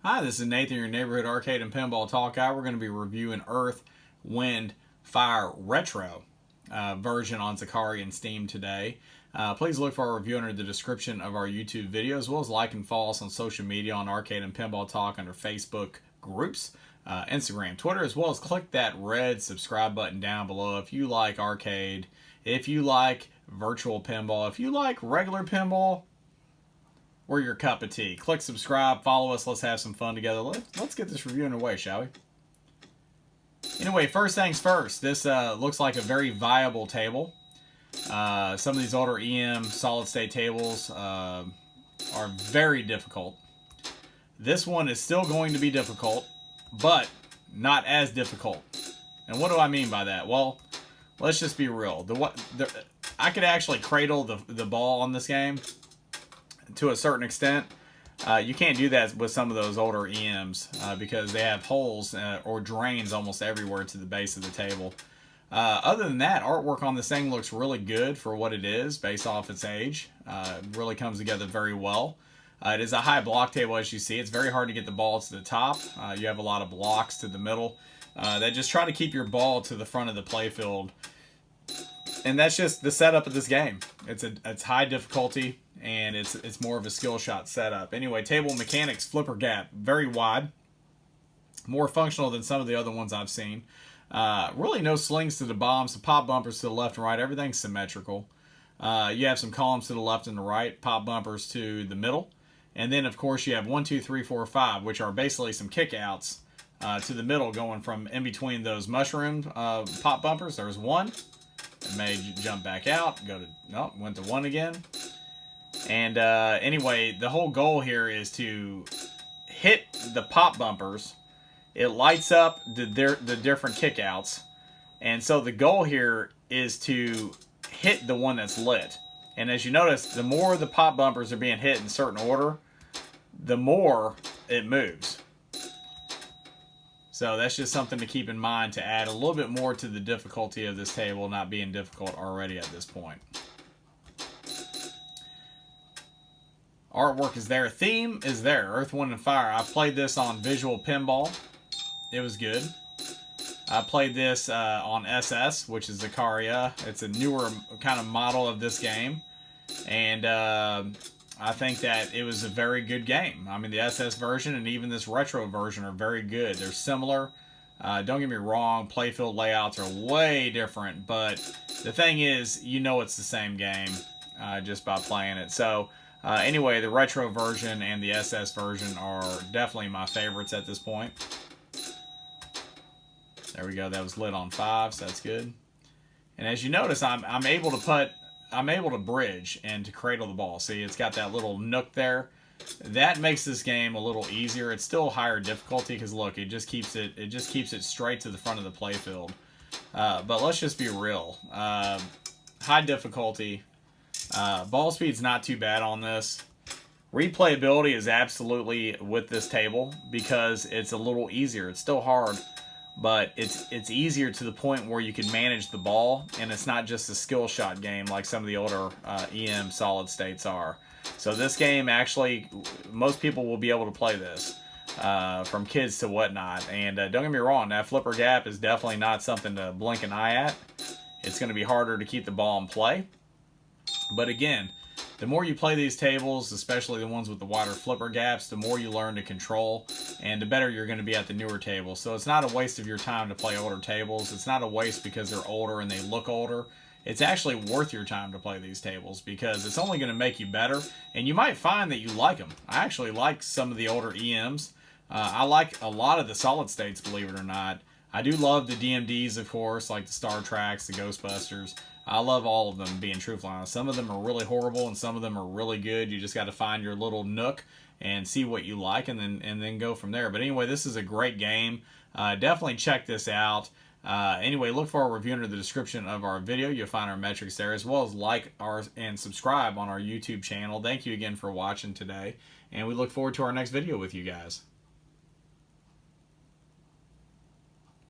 Hi, this is Nathan, your neighborhood arcade and pinball talk guy. We're going to be reviewing Earth, Wind, Fire Retro version on Zaccaria and Steam today. Please look for our review under the description of our YouTube video, as well as like and follow us on social media on Arcade and Pinball Talk under Facebook groups, Instagram, Twitter, as well as click that red subscribe button down below if you like arcade, if you like virtual pinball, if you like regular pinball. We're your cup of tea. Click subscribe, follow us, let's have some fun together. Let's get this review underway, shall we? Anyway, first things first, this looks like a very viable table. Some of these older EM solid state tables are very difficult. This one is still going to be difficult, but not as difficult. And what do I mean by that? Well, let's just be real. I could actually cradle the ball on this game to a certain extent. You can't do that with some of those older EMs because they have holes or drains almost everywhere to the base of the table. Other than that, artwork on this thing looks really good for what it is based off its age. It really comes together very well. It is a high block table, as you see. It's very hard to get the ball to the top. You have a lot of blocks to the middle that just try to keep your ball to the front of the playfield. And that's just the setup of this game. It's high difficulty, and it's more of a skill shot setup. Anyway, table mechanics, flipper gap, very wide, more functional than some of the other ones I've seen. Really no slings to the bombs, the pop bumpers to the left and right, everything's symmetrical. You have some columns to the left and the right, pop bumpers to the middle, and then of course you have 1, 2, 3, 4, 5, which are basically some kickouts to the middle, going from in between those mushroom pop bumpers. There's one. It may jump back out, went to 1 again. And anyway, the whole goal here is to hit the pop bumpers. It lights up the different kickouts. And so the goal here is to hit the one that's lit. And as you notice, the more the pop bumpers are being hit in certain order, the more it moves. So that's just something to keep in mind to add a little bit more to the difficulty of this table, not being difficult already at this point. Artwork is there. Theme is there. Earth, Wind, and Fire. I've played this on Visual Pinball. It was good. I played this on SS, which is Zaccaria. It's a newer kind of model of this game. And I think that it was a very good game. I mean, the SS version and even this retro version are very good. They're similar. Don't get me wrong, playfield layouts are way different, but the thing is, you know it's the same game just by playing it. So anyway, the retro version and the SS version are definitely my favorites at this point. There we go. That was lit on 5, so that's good. And as you notice, I'm able to bridge and to cradle the ball. See, it's got that little nook there. That makes this game a little easier. It's still higher difficulty because look, it just keeps it straight to the front of the playfield. But let's just be real. High difficulty. Ball speed's not too bad on this. Replayability is absolutely with this table because it's a little easier. It's still hard, but it's easier to the point where you can manage the ball, and it's not just a skill shot game like some of the older EM solid states are. So this game, actually, most people will be able to play this, from kids to whatnot. And don't get me wrong, that flipper gap is definitely not something to blink an eye at. It's going to be harder to keep the ball in play. But again, the more you play these tables, especially the ones with the wider flipper gaps, the more you learn to control, and the better you're going to be at the newer tables. So it's not a waste of your time to play older tables. It's not a waste because they're older and they look older. It's actually worth your time to play these tables because it's only going to make you better, and you might find that you like them. I actually like some of the older EMs. I like a lot of the solid states, believe it or not. I do love the DMDs, of course, like the Star Treks, the Ghostbusters. I love all of them, being truthful honest. Some of them are really horrible and some of them are really good. You just got to find your little nook and see what you like, and then go from there. But anyway, this is a great game. Definitely check this out. Anyway, look for our review under the description of our video. You'll find our metrics there, as well as like and subscribe on our YouTube channel. Thank you again for watching today, and we look forward to our next video with you guys.